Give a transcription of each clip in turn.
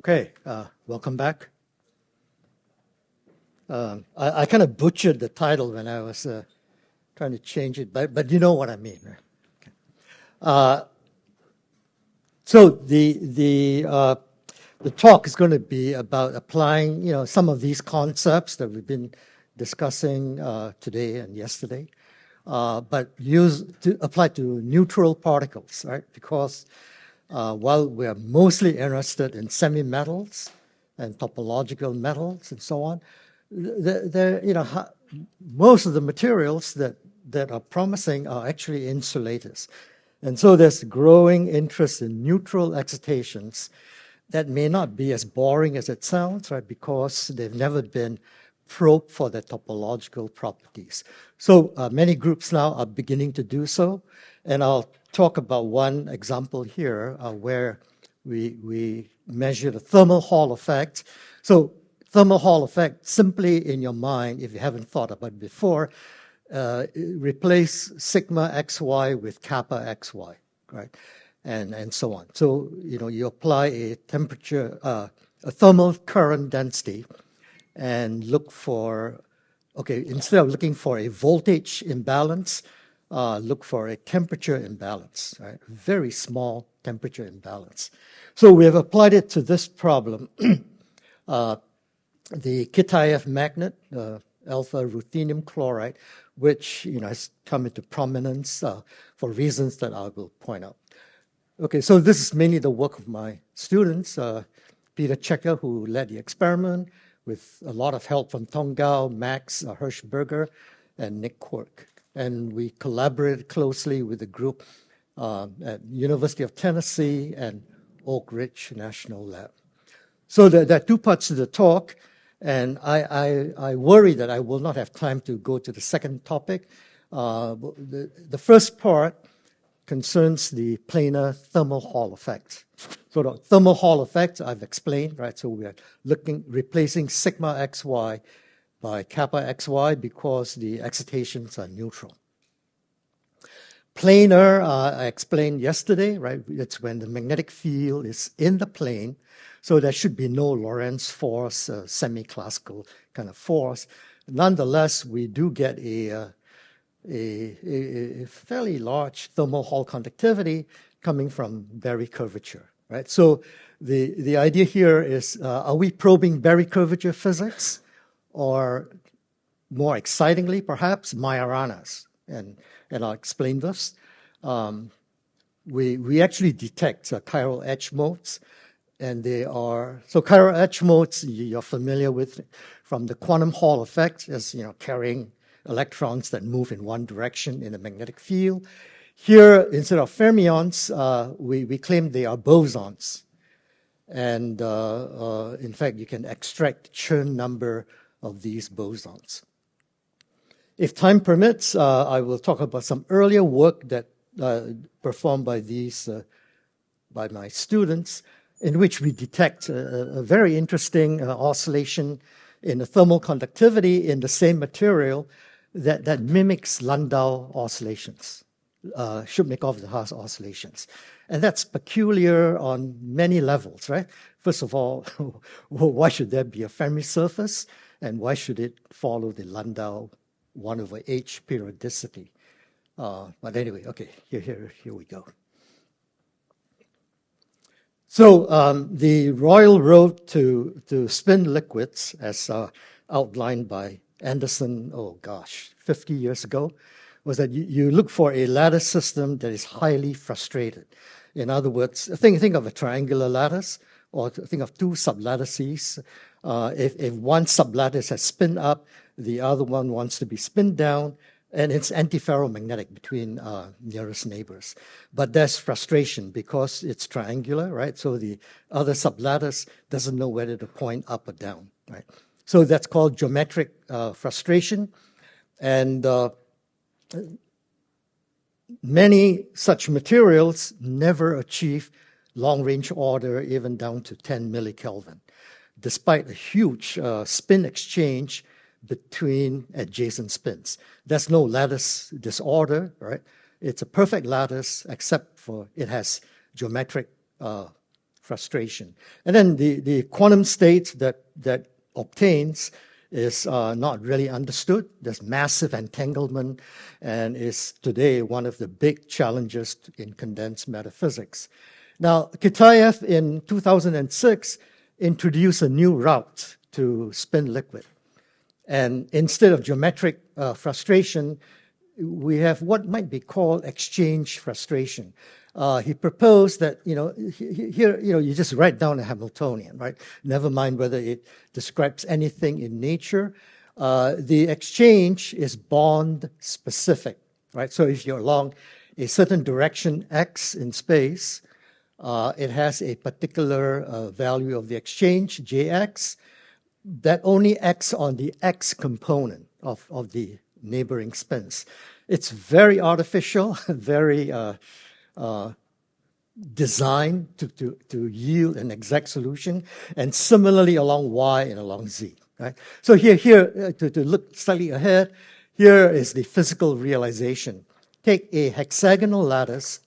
Okay, welcome back. I kind of butchered the title when I was trying to change it, but you know what I mean, right? Okay. So the talk is going to be about applying, some of these concepts that we've been discussing today and yesterday, but apply to neutral particles, right? Because while we are mostly interested in semi-metals and topological metals and so on, most of the materials that are promising are actually insulators. And so there's growing interest in neutral excitations that may not be as boring as it sounds, right? Because they've never been probed for their topological properties. So many groups now are beginning to do so. And I'll talk about one example here where we measure the thermal Hall effect. So thermal Hall effect, simply in your mind, if you haven't thought about it before, replace sigma xy with kappa xy, right? And so on. So, you apply a temperature, a thermal current density and look for, instead of looking for a voltage imbalance, look for a temperature imbalance, right? Very small temperature imbalance. So we have applied it to this problem. The Kitaev magnet, alpha ruthenium chloride, which has come into prominence for reasons that I will point out. Okay, so this is mainly the work of my students, Peter Checker, who led the experiment, with a lot of help from Tong Gao, Max Hirschberger, and Nick Quirk. And we collaborated closely with a group at University of Tennessee and Oak Ridge National Lab. So there are two parts to the talk, and I worry that I will not have time to go to the second topic. The first part concerns the planar thermal Hall effect. So the thermal Hall effect I've explained, right? So we are replacing sigma xy by kappa xy because the excitations are neutral. Planar, I explained yesterday, right? It's when the magnetic field is in the plane, so there should be no Lorentz force, semi-classical kind of force. Nonetheless, we do get a fairly large thermal Hall conductivity coming from Berry curvature, right? So the idea here is, are we probing Berry curvature physics, or more excitingly, perhaps, Majoranas? And I'll explain this. We actually detect chiral edge modes, and they are, so chiral edge modes you're familiar with from the quantum Hall effect, as carrying electrons that move in one direction in a magnetic field. Here, instead of fermions, we claim they are bosons. And in fact, you can extract Chern number of these bosons. If time permits, I will talk about some earlier work that performed by my students, in which we detect a very interesting oscillation in the thermal conductivity in the same material that mimics Landau oscillations, Shubnikov-Haas oscillations. And that's peculiar on many levels, right? First of all, why should there be a Fermi surface? And why should it follow the Landau 1/h periodicity? But anyway, okay, here we go. So the royal road to spin liquids, as outlined by Anderson, 50 years ago, was that you look for a lattice system that is highly frustrated. In other words, think of a triangular lattice, or think of two sublattices. If one sublattice has spin up, the other one wants to be spin down, and it's antiferromagnetic between nearest neighbors. But there's frustration because it's triangular, right? So the other sublattice doesn't know whether to point up or down, right? So that's called geometric frustration. And many such materials never achieve long-range order, even down to 10 millikelvin, despite a huge spin exchange between adjacent spins. There's no lattice disorder, right? It's a perfect lattice, except for it has geometric frustration. And then the quantum state that obtains is not really understood. There's massive entanglement and is today one of the big challenges in condensed matter physics. Now, Kitaev in 2006 introduced a new route to spin liquid. And instead of geometric frustration, we have what might be called exchange frustration. He proposed that, here, you just write down a Hamiltonian, right? Never mind whether it describes anything in nature. The exchange is bond specific, right? So if you're along a certain direction, x in space, it has a particular value of the exchange, jx, that only acts on the x component of the neighboring spins. It's very artificial, very designed to yield an exact solution, and similarly along y and along z. Right? So here to look slightly ahead, here is the physical realization. Take a hexagonal lattice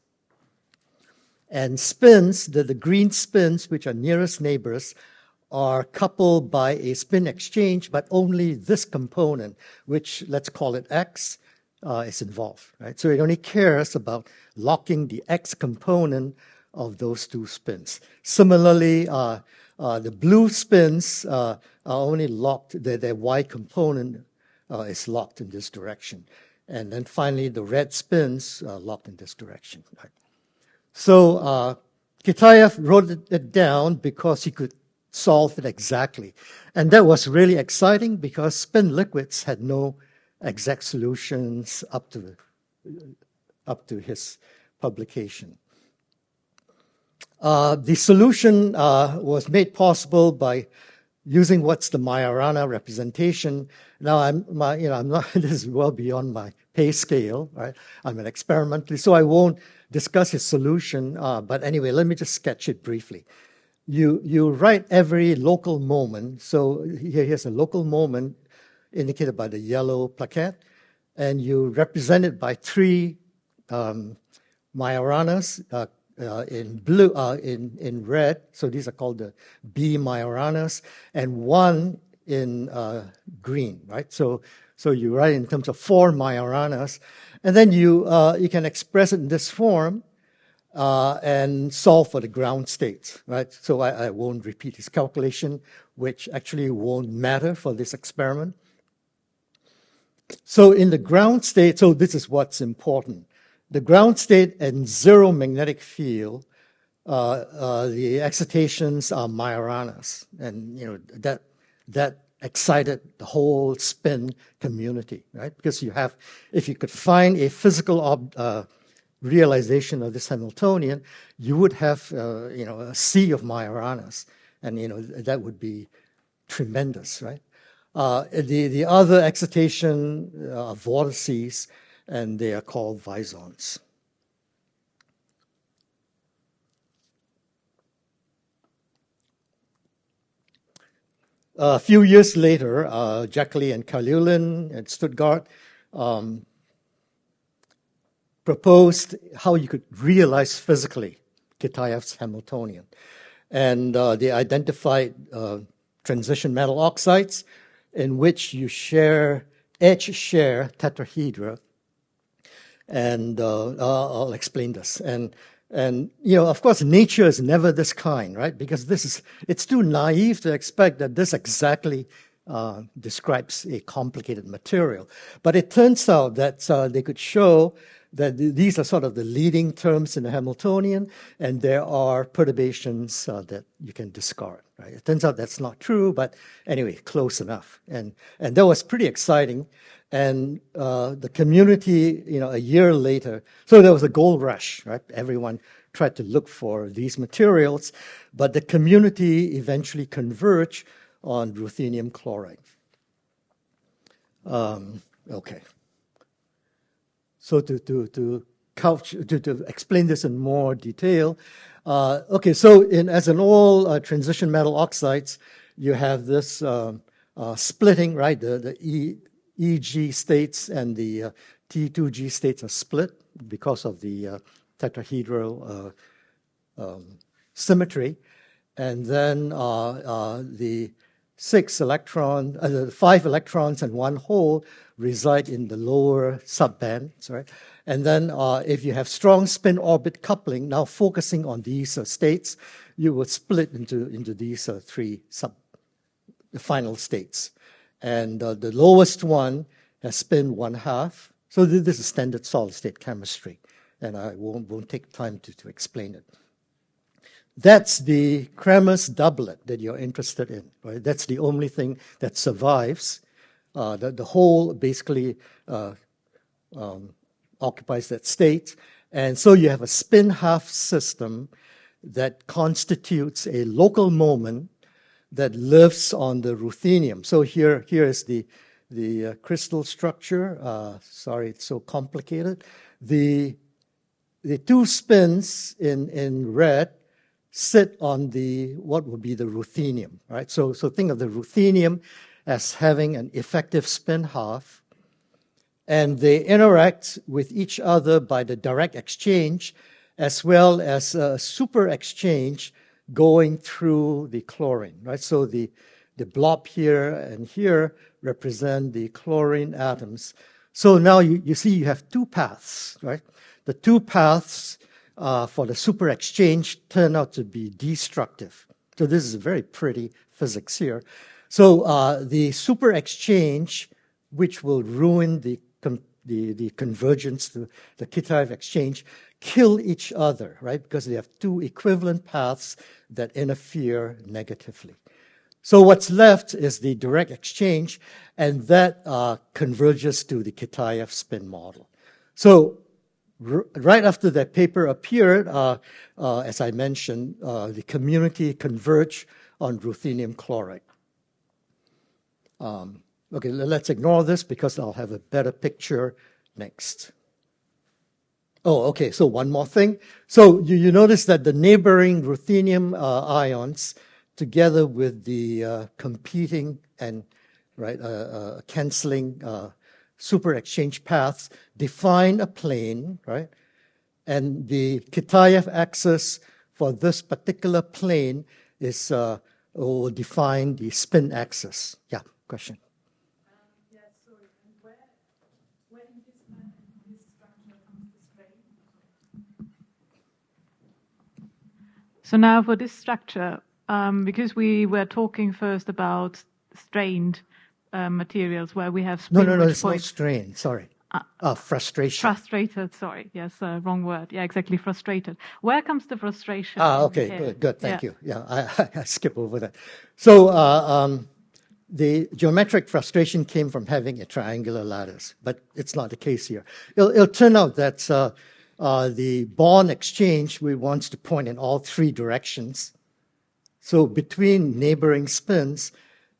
and spins, the green spins, which are nearest neighbors, are coupled by a spin exchange, but only this component, which let's call it x, is involved. Right? So it only cares about locking the x component of those two spins. Similarly, the blue spins are only locked, their y component is locked in this direction. And then finally, the red spins are locked in this direction. Right? So Kitaev wrote it down because he could solve it exactly. And that was really exciting because spin liquids had no exact solutions up to his publication. The solution was made possible by using what's the Majorana representation. Now, I'm not. This is well beyond my pay scale, right? I'm an experimentalist, so I won't discuss his solution. But anyway, let me just sketch it briefly. You write every local moment. So here's a local moment indicated by the yellow plaquette, and you represent it by three Majoranas in blue, in red. So these are called the B Majoranas, and one in green, right? So you write in terms of 4 Majoranas, and then you can express it in this form and solve for the ground states, right? So I won't repeat his calculation, which actually won't matter for this experiment. So in the ground state, so this is what's important. The ground state and zero magnetic field, the excitations are Majoranas, and that excited the whole spin community, right? Because if you could find a physical realization of this Hamiltonian, you would have a sea of Majoranas, and that would be tremendous, right? The other excitation are vortices, and they are called visons. A few years later, Jackley and Kalulin at Stuttgart proposed how you could realize physically Kitaev's Hamiltonian. And they identified transition metal oxides in which you edge-share tetrahedra. And I'll explain this. And of course, nature is never this kind, right? Because it's too naive to expect that this exactly describes a complicated material. But it turns out that they could show that these are sort of the leading terms in the Hamiltonian, and there are perturbations that you can discard. Right? It turns out that's not true, but anyway, close enough. And that was pretty exciting. And the community, a year later, so there was a gold rush, right? Everyone tried to look for these materials, but the community eventually converged on ruthenium chloride. Okay. So to explain this in more detail, so as in all transition metal oxides, you have this splitting, right? The EG states and the T2G states are split because of the tetrahedral symmetry. And then the 5 electrons and 1 hole reside in the lower subbands, right? And then if you have strong spin-orbit coupling, now focusing on these states, you would split into these 3 the final states. And the lowest one has spin 1/2. So this is standard solid-state chemistry, and I won't take time to explain it. That's the Kramer's doublet that you're interested in, right? That's the only thing that survives. The whole basically occupies that state. And so you have a spin-half system that constitutes a local moment that lives on the ruthenium. So here is the crystal structure. Sorry, it's so complicated. The 2 spins in red sit on what would be the ruthenium, right? So think of the ruthenium as having an effective spin half, and they interact with each other by the direct exchange as well as a super exchange going through the chlorine, right? So the blob here and here represent the chlorine atoms. So now you see you have 2 paths, right? The 2 paths for the super exchange turn out to be destructive. So this is very pretty physics here. So the super exchange, which will ruin the convergence to the Kitaev exchange, kill each other, right? Because they have 2 equivalent paths that interfere negatively. So what's left is the direct exchange, and that converges to the Kitaev spin model. So right after that paper appeared, as I mentioned, the community converged on ruthenium chloride. Okay, let's ignore this because I'll have a better picture next. Oh, okay, so one more thing. So you notice that the neighboring ruthenium ions, together with the competing and canceling super exchange paths, define a plane, right? And the Kitaev axis for this particular plane is will define the spin axis. Yeah, question. Yeah, sorry. And where in this structure comes the strain? So now for this structure, because we were talking first about strained materials where we have spin. No, it's not strain. Sorry. Frustration. Frustrated. Sorry. Yes, wrong word. Yeah, exactly. Frustrated. Where comes the frustration? Okay. Here? Good. Thank you. Yeah, I skip over that. So the geometric frustration came from having a triangular lattice, but it's not the case here. It'll turn out that the bond exchange we want to point in all 3 directions. So between neighboring spins,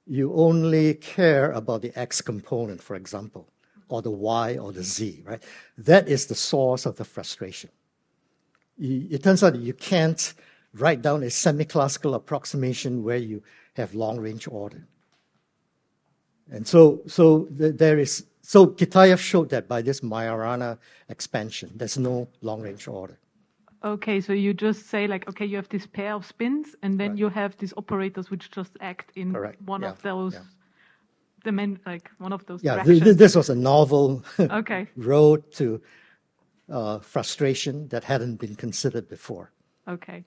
you only care about the X component, for example, or the Y or the Z, right? That is the source of the frustration. It turns out that you can't write down a semi-classical approximation where you have long-range order. And so Kitaev showed that by this Majorana expansion, there's no long-range order. Okay, so you just say okay, you have this pair of spins, and then you have these operators which just act in one of those one of those directions. This was a novel okay. road to frustration that hadn't been considered before. Okay.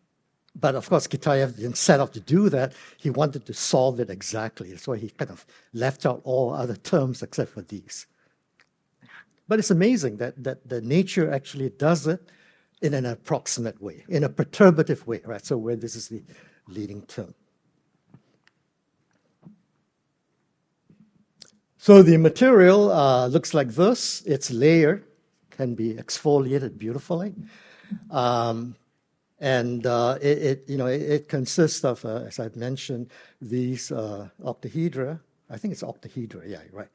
But of course, Kitaev didn't set out to do that. He wanted to solve it exactly. That's why he kind of left out all other terms except for these. But it's amazing that the nature actually does it in an approximate way, in a perturbative way, right? So where this is the leading term. So the material looks like this. Its layer can be exfoliated beautifully. It consists of, as I've mentioned, these octahedra. I think it's octahedra, yeah, right.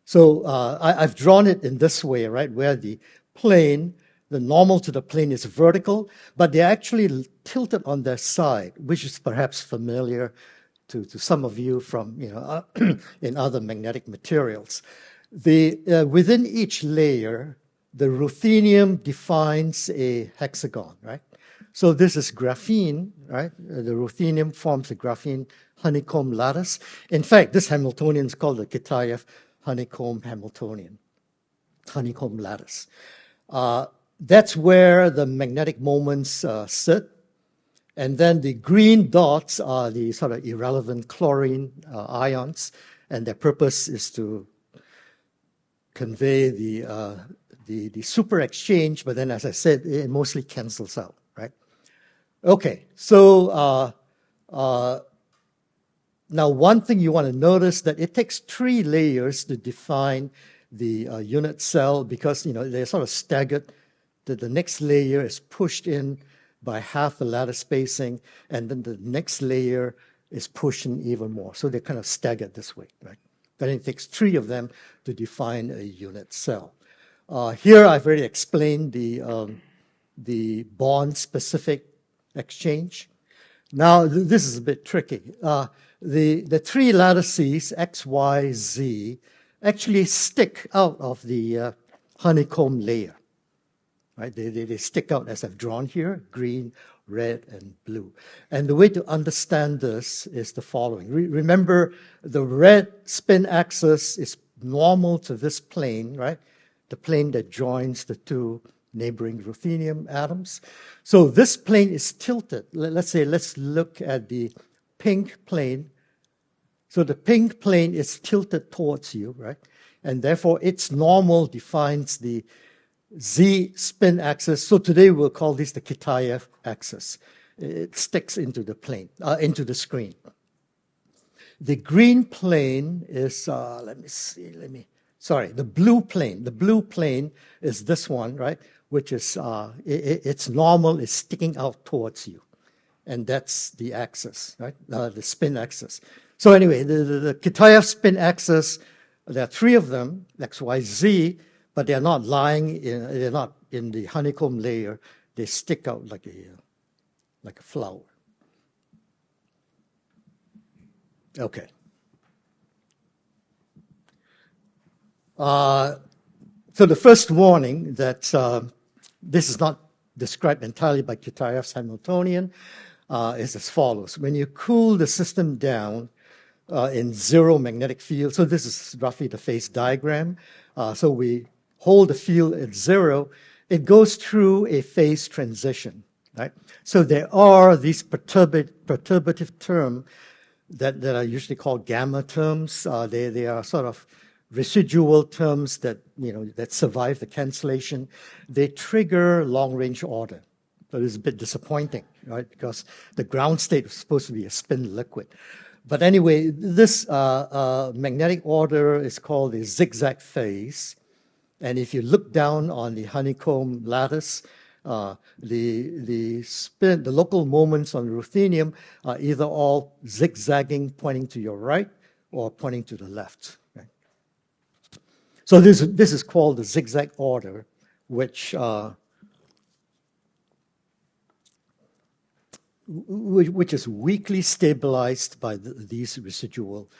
So I've drawn it in this way, right, where the plane, the normal to the plane is vertical, but they're actually tilted on their side, which is perhaps familiar to some of you from, in other magnetic materials. Within each layer, the ruthenium defines a hexagon, right? So this is graphene, right? The ruthenium forms a graphene honeycomb lattice. In fact, this Hamiltonian is called the Kitaev honeycomb lattice. That's where the magnetic moments sit. And then the green dots are the sort of irrelevant chlorine ions, and their purpose is to convey the super exchange, but then, as I said, it mostly cancels out, right? Okay, so now one thing you want to notice that it takes 3 layers to define the unit cell because, they're sort of staggered. The next layer is pushed in by half the lattice spacing, and then the next layer is pushed in even more. So they're kind of staggered this way, right? Then it takes 3 of them to define a unit cell. Here I've already explained the bond-specific exchange. Now this is a bit tricky. The 3 lattices, X, Y, Z, actually stick out of the honeycomb layer. Right? They stick out as I've drawn here, green, red, and blue. And the way to understand this is the following. Remember, the red spin axis is normal to this plane, right? The plane that joins the 2 neighboring ruthenium atoms. So this plane is tilted. Let's look at the pink plane. So the pink plane is tilted towards you, right? And therefore, its normal defines the Z spin axis. So today we'll call this the Kitaev axis. It sticks into the plane, into the screen. The green plane is, the blue plane. The blue plane is this one, right? Which is, its normal is sticking out towards you. And that's the axis, right? The spin axis. So anyway, the Kitaev spin axis, there are 3 of them, X, Y, Z, but they're not they're not in the honeycomb layer. They stick out like a flower. Okay. So the first warning that this is not described entirely by Kitaev's Hamiltonian is as follows. When you cool the system down in 0 magnetic field, so this is roughly the phase diagram. So we hold the field at 0, it goes through a phase transition, right? So there are these perturbative terms that are usually called gamma terms. They are sort of residual terms that, that survive the cancellation. They trigger long-range order. So it's a bit disappointing, right? Because the ground state was supposed to be a spin liquid. But anyway, this magnetic order is called a zigzag phase. And if you look down on the honeycomb lattice, the local moments on ruthenium are either all zigzagging, pointing to your right, or pointing to the left. Right? So this is called the zigzag order, which is weakly stabilized by these residual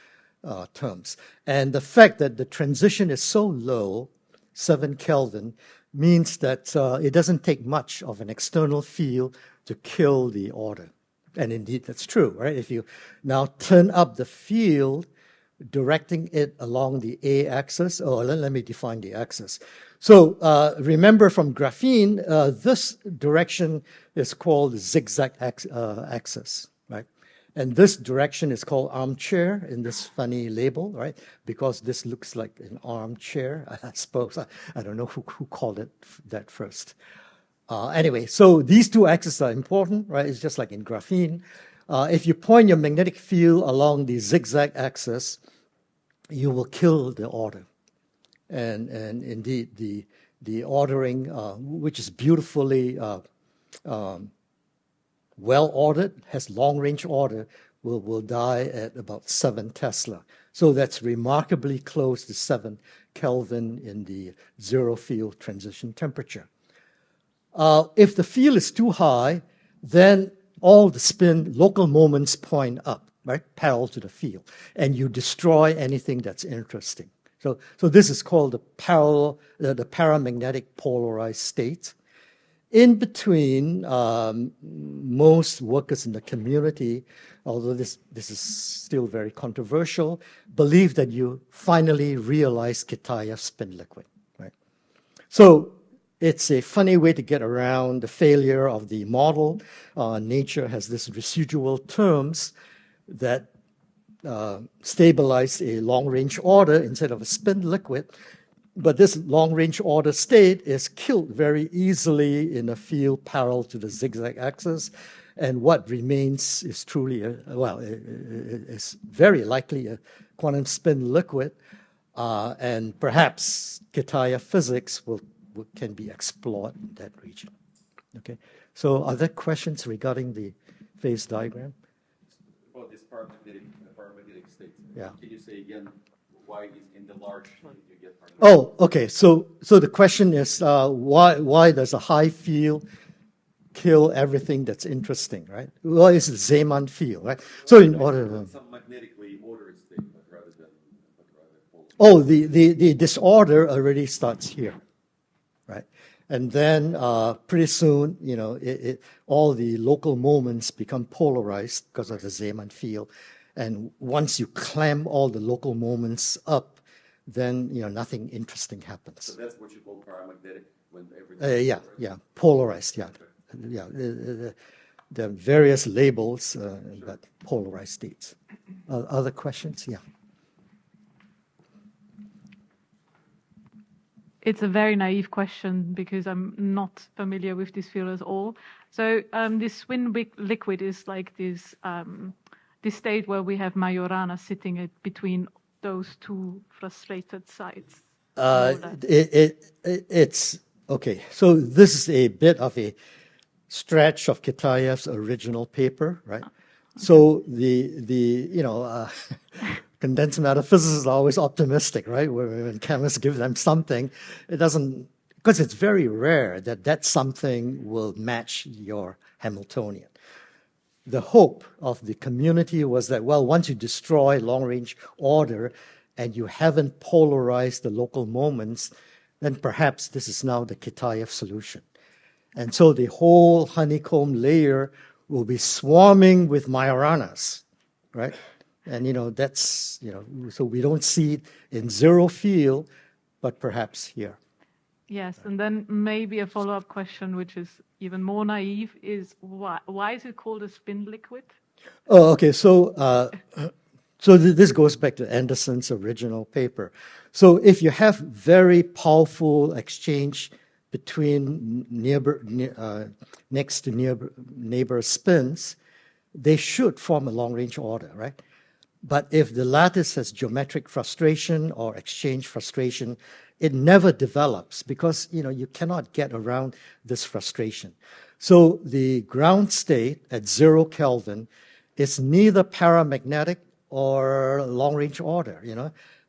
terms. And the fact that the transition is so low, 7 Kelvin, means that it doesn't take much of an external field to kill the order. And indeed, that's true, right? If you now turn up the field, directing it along the A-axis, let me define the axis. So remember from graphene, this direction is called the zigzag axis, right? And this direction is called armchair in this funny label, right? Because this looks like an armchair, I suppose. I don't know who called it that first. Anyway, so these 2 axes are important, right? It's just like in graphene. If you point your magnetic field along the zigzag axis, you will kill the order. And indeed, the ordering, which is beautifully well-ordered, has long-range order, will die at about 7 Tesla. So that's remarkably close to 7 Kelvin in the 0 field transition temperature. If the field is too high, then all the spin local moments point up, right, parallel to the field, and you destroy anything that's interesting. So this is called the paramagnetic polarized state. in between, most workers in the community, although this is still very controversial, believe that you finally realize Kitaev's spin liquid, right? So it's a funny way to get around the failure of the model. Nature has this residual terms that stabilize a long-range order instead of a spin liquid. But this long-range order state is killed very easily in a field parallel to the zigzag axis. And what remains is truly, it's very likely a quantum spin liquid. And perhaps Kitaev physics can be explored in that region. Okay. So are there questions regarding the phase diagram? About this paramagnetic state. Yeah. Can you say again why in the large you get paramagnetic? Oh, okay. So the question is why does a high field kill everything that's interesting, right? Well, it's the Zeeman field, right? So in order to... Some magnetically ordered state, but rather than... Oh, the disorder already starts here, right? And then pretty soon, all the local moments become polarized because of the Zeeman field. And once you clamp all the local moments up, then nothing interesting happens. So that's what you call paramagnetic when everything... polarized, yeah. Yeah, there are various labels, but polarized states. Other questions? Yeah. It's a very naive question because I'm not familiar with this field at all. So this spin liquid is like this state where we have Majorana sitting between those two frustrated sides. It's okay. So this is a bit of a stretch of Kitaev's original paper, right? Okay. So the condensed matter physicists are always optimistic, right? When chemists give them something, it doesn't, because it's very rare that something will match your Hamiltonian. The hope of the community was that, well, once you destroy long-range order and you haven't polarized the local moments, then perhaps this is now the Kitaev solution. And so the whole honeycomb layer will be swarming with Majoranas, right? And, that's, so we don't see it in zero field, but perhaps here. Yes, and then maybe a follow-up question, which is even more naive, is why is it called a spin liquid? Oh, okay. So this goes back to Anderson's original paper. So if you have very powerful exchange between next to neighbor spins, they should form a long-range order, right? But if the lattice has geometric frustration or exchange frustration, it never develops because you cannot get around this frustration. So the ground state at 0 Kelvin is neither paramagnetic or long-range order,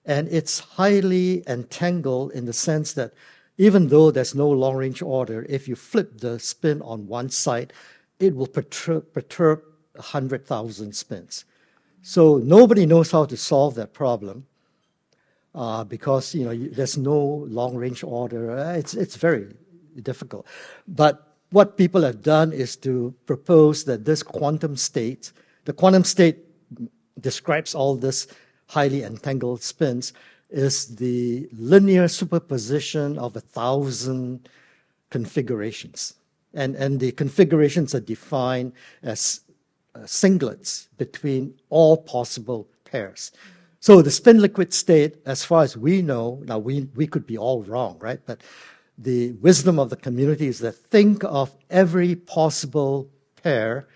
and it's highly entangled in the sense that even though there's no long-range order, if you flip the spin on one side, it will perturb 100,000 spins. So nobody knows how to solve that problem because there's no long-range order. It's very difficult. But what people have done is to propose that this quantum state, the quantum state describes all this highly entangled spins, is the linear superposition of 1,000 configurations. And the configurations are defined as singlets between all possible pairs. So the spin liquid state, as far as we know, now we could be all wrong, right? But the wisdom of the community is that think of every possible pair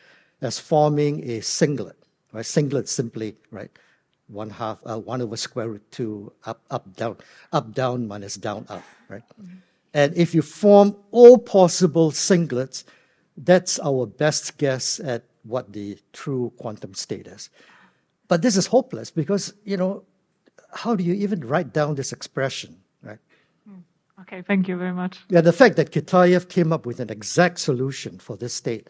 as forming a singlet, right? Singlet simply, right? 1 over square root 2, up, down minus down, up, right? Mm-hmm. And if you form all possible singlets, that's our best guess at what the true quantum state is. But this is hopeless because, how do you even write down this expression, right? Okay, thank you very much. Yeah, the fact that Kitaev came up with an exact solution for this state,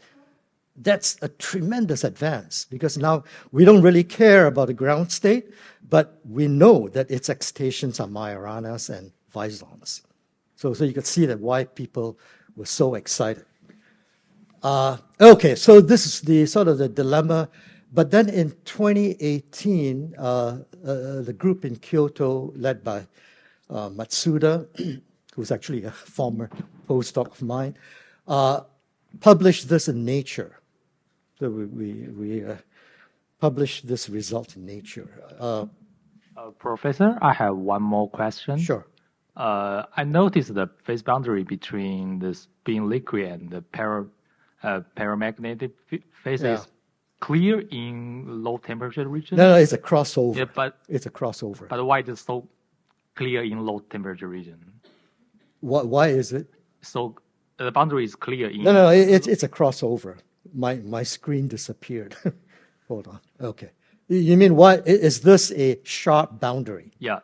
that's a tremendous advance because now we don't really care about the ground state, but we know that its excitations are Majoranas and Wisons. So you can see that why people was so excited. Okay, so this is the sort of the dilemma. But then in 2018, the group in Kyoto, led by Matsuda, who's actually a former postdoc of mine, published this in Nature. So we published this result in Nature. Professor, I have one more question. Sure. I noticed the phase boundary between the spin liquid and the paramagnetic phase is clear in low temperature region. No, it's a crossover. Yeah, but it's a crossover. But why is it so clear in low temperature region? Why is it? So the boundary is clear in. No, it's a crossover. My screen disappeared. Hold on. Okay. You mean why is this a sharp boundary? Yeah.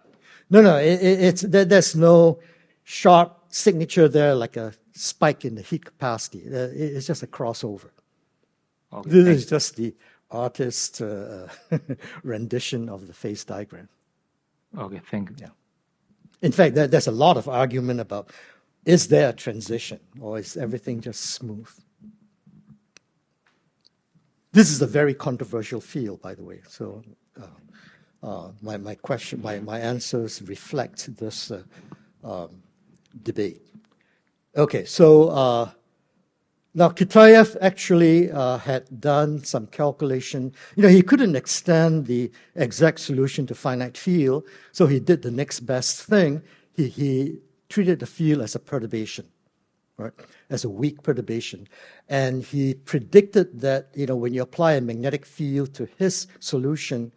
No. There's no sharp signature there like a spike in the heat capacity. It's just a crossover. Okay, this is just the artist's rendition of the phase diagram. Okay, thank you. Yeah. In fact, there's a lot of argument about is there a transition or is everything just smooth? This is a very controversial field, by the way. So my answers reflect this debate. Okay, so now Kitaev actually had done some calculation. He couldn't extend the exact solution to finite field, so he did the next best thing. He treated the field as a perturbation, right? As a weak perturbation. And he predicted that, when you apply a magnetic field to his solution,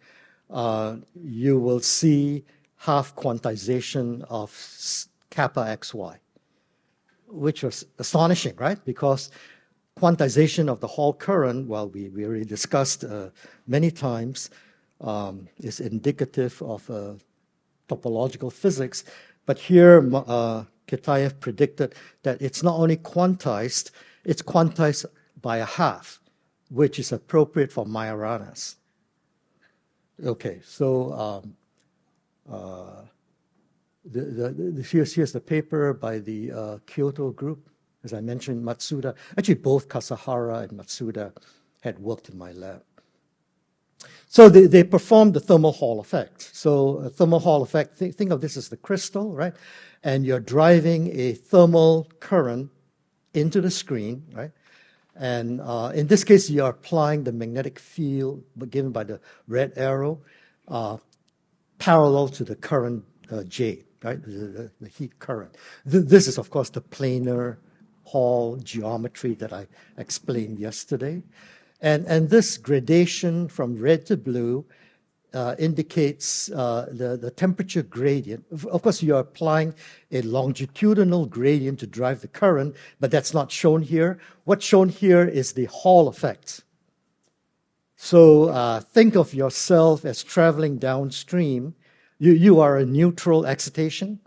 you will see half quantization of kappa xy, which was astonishing, right? Because quantization of the Hall current, we already discussed many times, is indicative of topological physics. But here, Kitaev predicted that it's not only quantized, it's quantized by a half, which is appropriate for Majoranas. Okay, so here's the paper by the Kyoto group. As I mentioned, Matsuda. Actually, both Kasahara and Matsuda had worked in my lab. So they performed the thermal Hall effect. So a thermal Hall effect, think of this as the crystal, right? And you're driving a thermal current into the screen, right? And in this case, you're applying the magnetic field given by the red arrow parallel to the current J, right? The heat current. This is, of course, the planar Hall geometry that I explained yesterday. And this gradation from red to blue indicates the temperature gradient. Of course, you're applying a longitudinal gradient to drive the current, but that's not shown here. What's shown here is the Hall effect. So think of yourself as traveling downstream. You are a neutral excitation,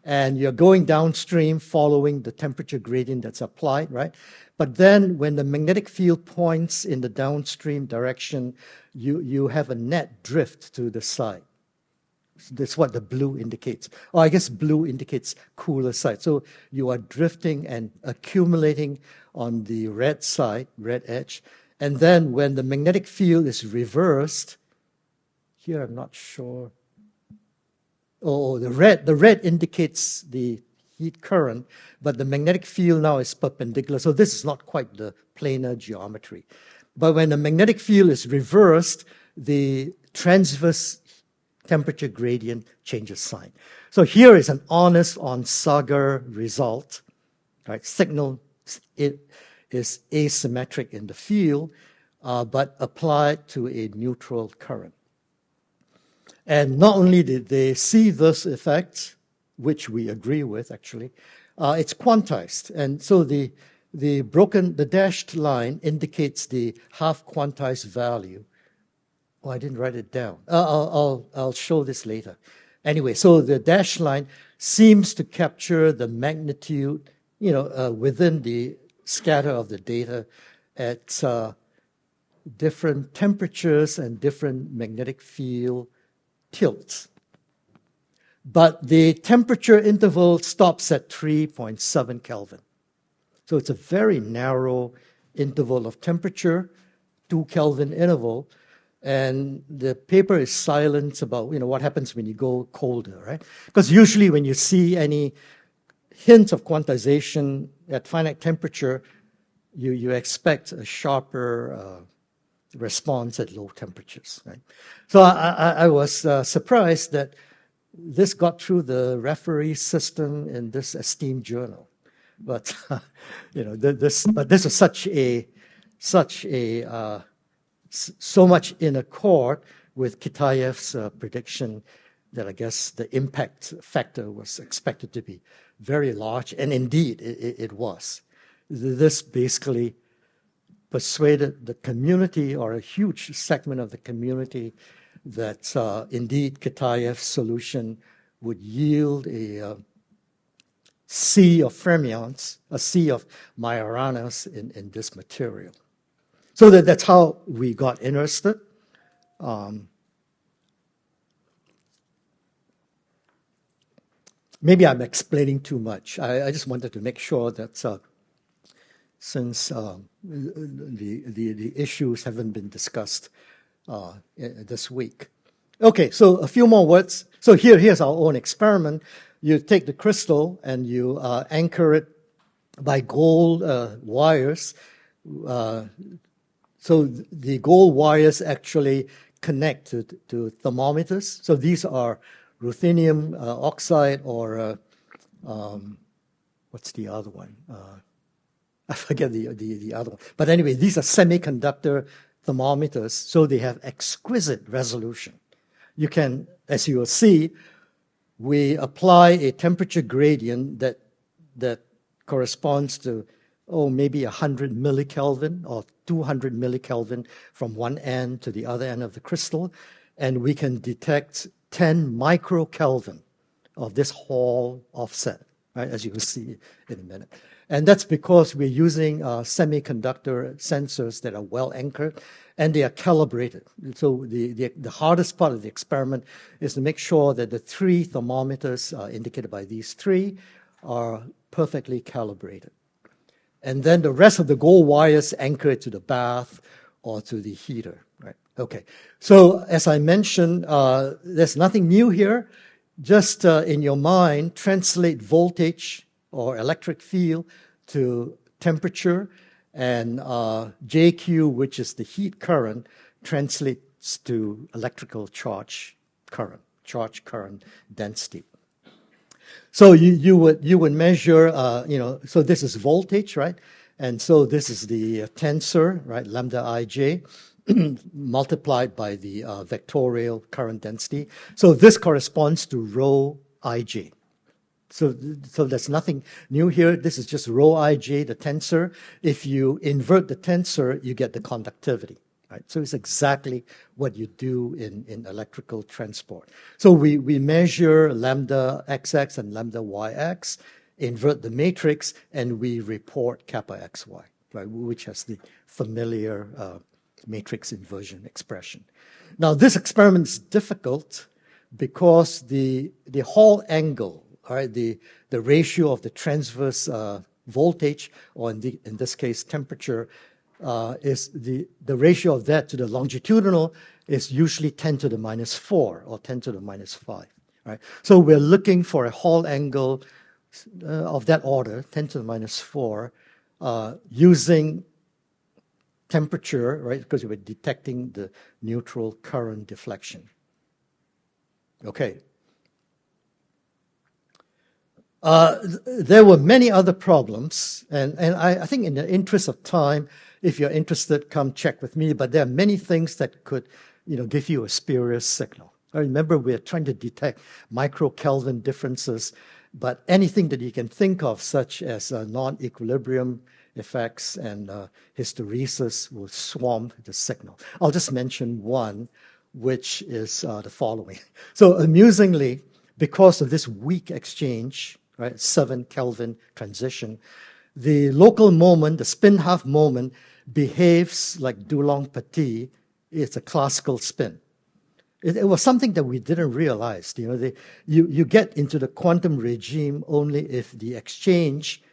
and you're going downstream following the temperature gradient that's applied, right? But then when the magnetic field points in the downstream direction, you have a net drift to the side. That's what the blue indicates. I guess blue indicates cooler side. So you are drifting and accumulating on the red side, red edge. And then when the magnetic field is reversed, here I'm not sure. The red indicates the heat current, but the magnetic field now is perpendicular. So this is not quite the planar geometry. But when the magnetic field is reversed, the transverse temperature gradient changes sign. So here is an honest on Sagar result. Right? Signal it is asymmetric in the field, but applied to a neutral current. And not only did they see this effect, which we agree with actually, it's quantized. And so the dashed line indicates the half quantized value. I didn't write it down. I'll show this later. Anyway, so the dashed line seems to capture the magnitude, within the scatter of the data at different temperatures and different magnetic field tilts. But the temperature interval stops at 3.7 Kelvin. So it's a very narrow interval of temperature, 2 Kelvin interval, and the paper is silent about what happens when you go colder, right? Because usually when you see any hint of quantization at finite temperature, you expect a sharper response at low temperatures, right? So I was surprised that this got through the referee system in this esteemed journal, but this is so much in accord with Kitaev's prediction that I guess the impact factor was expected to be very large, and indeed it was. This basically persuaded the community, or a huge segment of the community, that indeed Kitaev's solution would yield a sea of fermions, a sea of Majoranas in this material. So that's how we got interested. Maybe I'm explaining too much. I just wanted to make sure that since the issues haven't been discussed this week. Okay, so a few more words. So here's our own experiment. You take the crystal and you anchor it by gold wires. So the gold wires actually connect to thermometers. So these are ruthenium oxide, or what's the other one? I forget the other one. But anyway, these are semiconductor thermometers, so they have exquisite resolution. You can, as you will see, we apply a temperature gradient that corresponds to maybe 100 millikelvin or 200 millikelvin from one end to the other end of the crystal, and we can detect 10 microkelvin of this Hall offset, right, as you will see in a minute. And that's because we're using semiconductor sensors that are well anchored, and they are calibrated. So the hardest part of the experiment is to make sure that the 3 thermometers indicated by these 3 are perfectly calibrated. And then the rest of the gold wires anchor it to the bath or to the heater, right? Okay, so as I mentioned, there's nothing new here. Just in your mind, translate voltage or electric field to temperature, and JQ, which is the heat current, translates to electrical charge current density. So you would measure, so this is voltage, right? And so this is the tensor, right, lambda ij, multiplied by the vectorial current density. So this corresponds to rho ij. So there's nothing new here. This is just rho ij, the tensor. If you invert the tensor, you get the conductivity. Right? So it's exactly what you do in electrical transport. So we measure lambda xx and lambda yx, invert the matrix, and we report kappa xy, right, which has the familiar matrix inversion expression. Now, this experiment is difficult because the Hall angle, right, the ratio of the transverse voltage, or in this case temperature, is the ratio of that to the longitudinal is usually 10 to the minus 4 or 10 to the minus 5. Right? So we're looking for a Hall angle of that order, 10 to the minus 4, using temperature, right? Because we're detecting the neutral current deflection. Okay. There were many other problems, and I think in the interest of time, if you're interested, come check with me. But there are many things that could, give you a spurious signal. I remember we're trying to detect microkelvin differences, but anything that you can think of, such as non-equilibrium effects and hysteresis, will swamp the signal. I'll just mention one, which is the following. So amusingly, because of this weak exchange, right, 7 Kelvin transition, the local moment, the spin half moment, behaves like Dulong-Petit. It's a classical spin. It was something that we didn't realize. You get into the quantum regime only if the exchange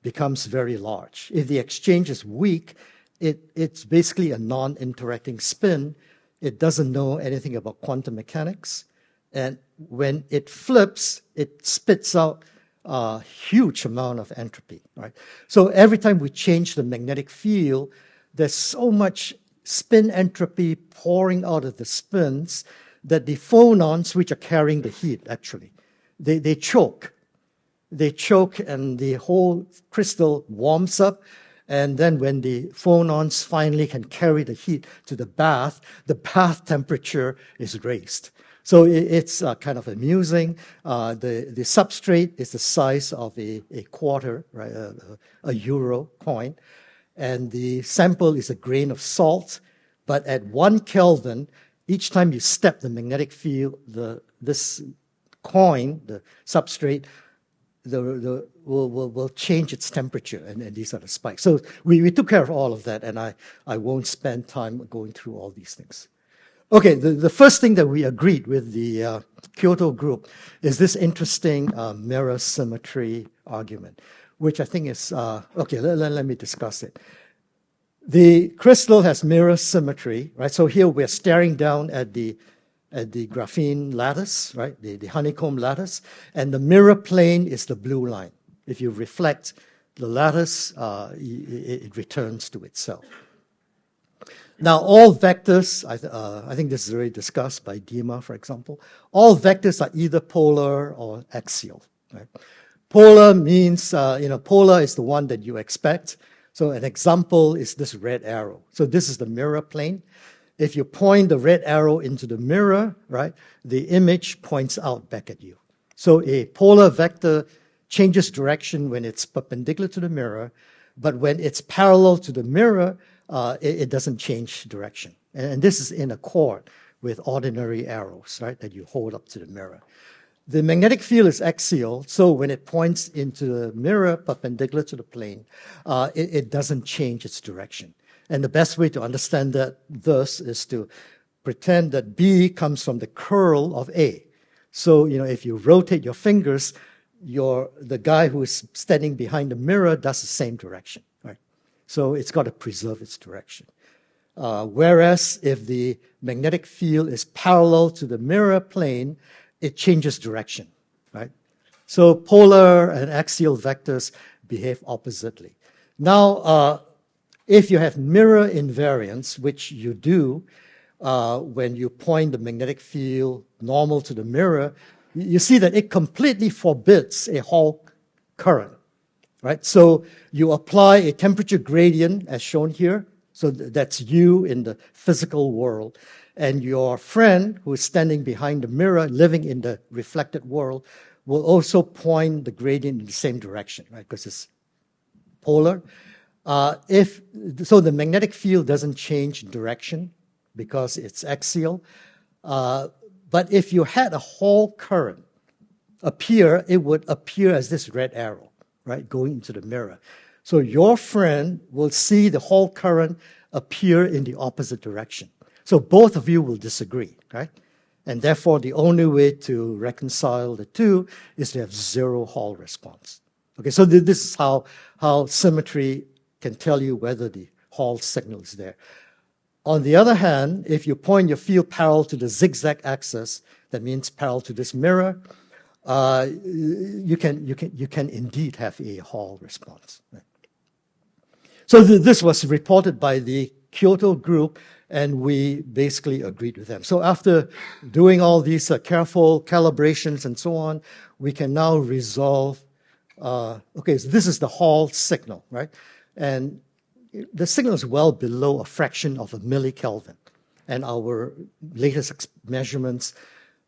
becomes very large. If the exchange is weak, it's basically a non-interacting spin. It doesn't know anything about quantum mechanics. And when it flips, it spits out a huge amount of entropy, right? So every time we change the magnetic field, there's so much spin entropy pouring out of the spins that the phonons, which are carrying the heat, actually, they choke. They choke and the whole crystal warms up. And then when the phonons finally can carry the heat to the bath temperature is raised. So it's kind of amusing. The substrate is the size of a quarter, right, a euro coin. And the sample is a grain of salt. But at 1 Kelvin, each time you step the magnetic field, this coin, the substrate, will change its temperature, and these are the spikes. So we took care of all of that, and I won't spend time going through all these things. Okay, the first thing that we agreed with the Kyoto group is this interesting mirror symmetry argument, which I think is, okay, let me discuss it. The crystal has mirror symmetry, right? So here we're staring down at the graphene lattice, right? The honeycomb lattice, and the mirror plane is the blue line. If you reflect the lattice, it returns to itself. Now, all vectors, I think this is already discussed by Dima, for example, all vectors are either polar or axial, right? Polar means, polar is the one that you expect. So an example is this red arrow. So this is the mirror plane. If you point the red arrow into the mirror, right, the image points out back at you. So a polar vector changes direction when it's perpendicular to the mirror, but when it's parallel to the mirror, it doesn't change direction. And this is in accord with ordinary arrows, right, that you hold up to the mirror. The magnetic field is axial, so when it points into the mirror perpendicular to the plane, it doesn't change its direction. And the best way to understand that thus is to pretend that B comes from the curl of A. So, if you rotate your fingers, the guy who is standing behind the mirror does the same direction, right? So it's got to preserve its direction. Whereas if the magnetic field is parallel to the mirror plane, it changes direction, right? So polar and axial vectors behave oppositely. Now, if you have mirror invariance, which you do when you point the magnetic field normal to the mirror, you see that it completely forbids a Hall current, right? So you apply a temperature gradient as shown here. So that's you in the physical world. And your friend who is standing behind the mirror, living in the reflected world, will also point the gradient in the same direction, right? Because it's polar. So the magnetic field doesn't change direction because it's axial. But if you had a Hall current appear, it would appear as this red arrow, right, going into the mirror. So your friend will see the Hall current appear in the opposite direction. So both of you will disagree, right? And therefore, the only way to reconcile the two is to have zero Hall response. Okay, so this is how symmetry can tell you whether the Hall signal is there. On the other hand, if you point your field parallel to the zigzag axis, that means parallel to this mirror, you can indeed have a Hall response. Right? So this was reported by the Kyoto group, and we basically agreed with them. So after doing all these careful calibrations and so on, we can now resolve, okay, so this is the Hall signal, right? And the signal is well below a fraction of a millikelvin. And our latest measurements,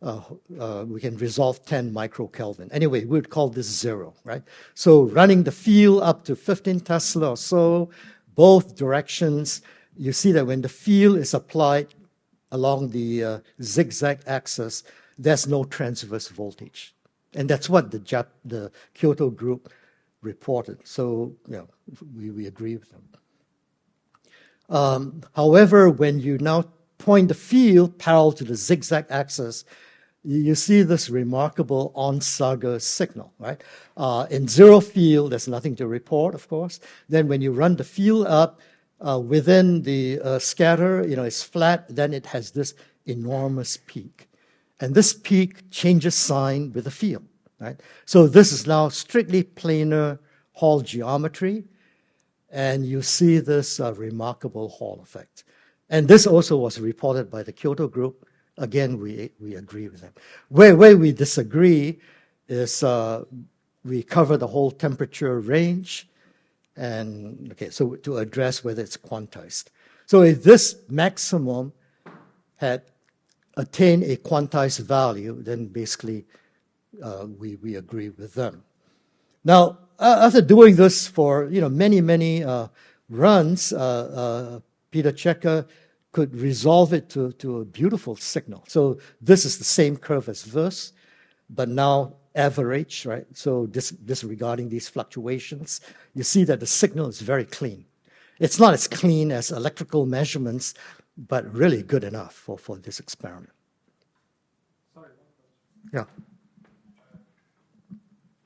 we can resolve 10 microkelvin. Anyway, we would call this zero, right? So running the field up to 15 Tesla or so, both directions, you see that when the field is applied along the zigzag axis, there's no transverse voltage. And that's what the Kyoto group reported. So, we agree with them. However, when you now point the field parallel to the zigzag axis, you see this remarkable Onsager signal, right? In zero field, there's nothing to report, of course. Then when you run the field up within the scatter, it's flat, then it has this enormous peak. And this peak changes sign with the field, right? So this is now strictly planar Hall geometry, and you see this remarkable Hall effect. And this also was reported by the Kyoto group. Again, we agree with them. Where we disagree is we cover the whole temperature range, and okay, so to address whether it's quantized. So if this maximum had attained a quantized value, then basically we agree with them. Now, after doing this for many runs, Peter Checker could resolve it to a beautiful signal. So this is the same curve as this, but now average, right? So disregarding these fluctuations, you see that the signal is very clean. It's not as clean as electrical measurements, but really good enough for this experiment. Sorry. Yeah.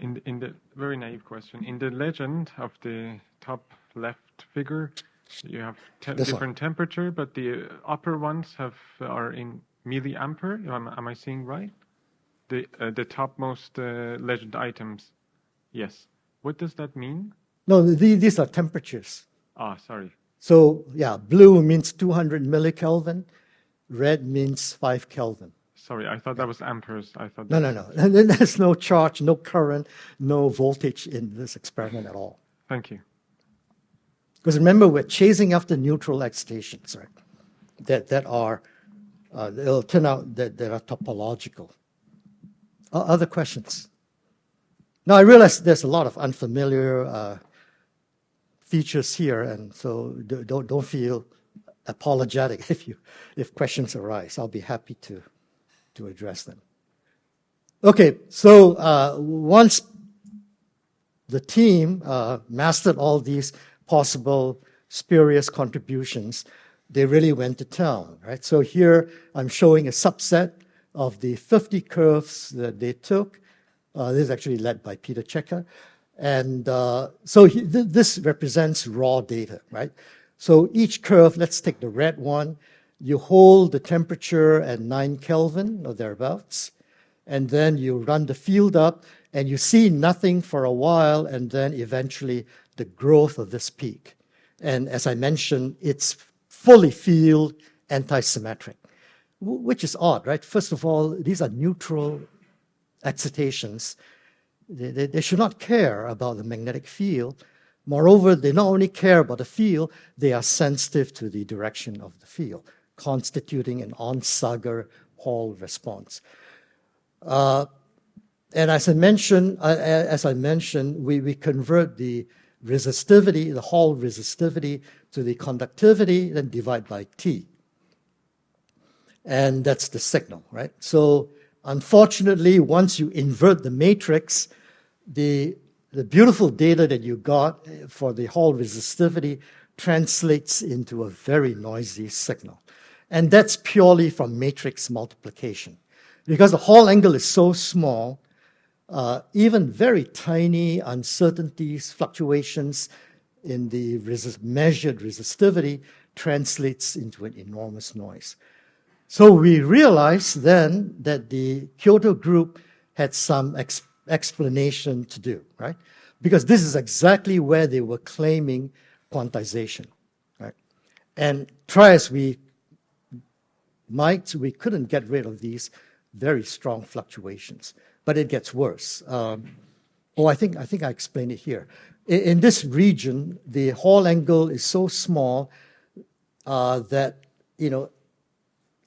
In the very naive question, in the legend of the top left figure, you have different temperature, but the upper ones are in milliampere. Am I seeing right? The topmost legend items. Yes. What does that mean? No, these are temperatures. Ah, sorry. So yeah, blue means 200 millikelvin, red means 5 Kelvin. Sorry, I thought that was amperes. I thought. No. There's no charge, no current, no voltage in this experiment at all. Thank you. Because remember, we're chasing after neutral excitations, right? That are, it'll turn out that are topological. Other questions? Now, I realize there's a lot of unfamiliar features here, and so don't feel apologetic if questions arise. I'll be happy to address them. Okay, so once the team mastered all these possible spurious contributions, they really went to town, right? So here I'm showing a subset of the 50 curves that they took. This is actually led by Peter Checker. And so this represents raw data, right? So each curve, let's take the red one, you hold the temperature at 9 Kelvin or thereabouts, and then you run the field up, and you see nothing for a while, and then eventually the growth of this peak. And as I mentioned, it's fully field antisymmetric, which is odd, right? First of all, these are neutral excitations. They should not care about the magnetic field. Moreover, they not only care about the field, they are sensitive to the direction of the field, constituting an Onsager Hall response. And as I mentioned, we convert the resistivity, the Hall resistivity, to the conductivity, then divide by T. And that's the signal, right? So unfortunately, once you invert the matrix, the beautiful data that you got for the Hall resistivity translates into a very noisy signal. And that's purely from matrix multiplication. Because the Hall angle is so small, even very tiny uncertainties, fluctuations in the measured resistivity translates into an enormous noise. So we realized then that the Kyoto group had some explanation to do, right? Because this is exactly where they were claiming quantization, right? And try as we might, we couldn't get rid of these very strong fluctuations. But it gets worse. I think I explained it here. In this region, the Hall angle is so small that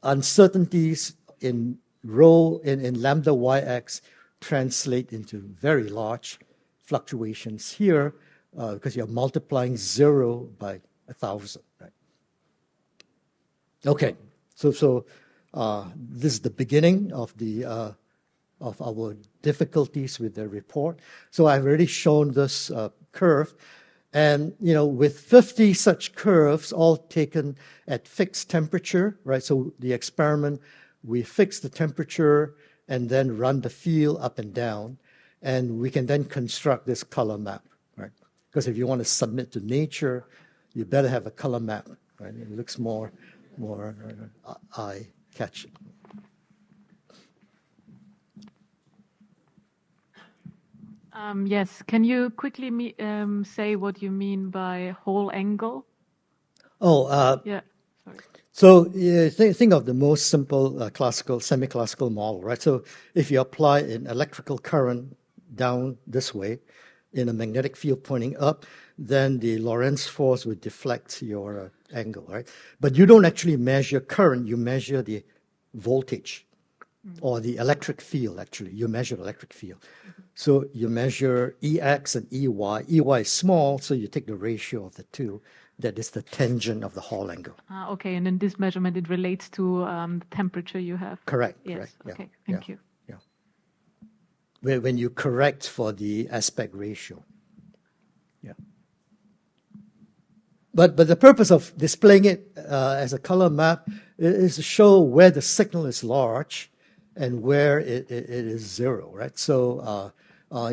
uncertainties in lambda yx translate into very large fluctuations here because you're multiplying 0 by 1,000. Right? Okay, so this is the beginning of our difficulties with the report. So I've already shown this curve. And, with 50 such curves, all taken at fixed temperature, right? So the experiment, we fix the temperature and then run the field up and down, and we can then construct this color map, right? Because if you want to submit to nature, you better have a color map, right? It looks more eye-catching. Yes. Can you quickly say what you mean by whole angle? Yeah. Sorry. So think of the most simple classical, semi-classical model, right? So if you apply an electrical current down this way in a magnetic field pointing up, then the Lorentz force would deflect your angle, right? But you don't actually measure current, you measure the voltage or the electric field, actually. You measure electric field. So you measure EX and EY. EY is small, so you take the ratio of the two. That is the tangent of the Hall angle. Okay, and in this measurement, it relates to the temperature you have. Correct. Yes. Correct. Okay. Thank you. Yeah. When you correct for the aspect ratio. Yeah. But the purpose of displaying it as a color map is to show where the signal is large and where it is zero, right? So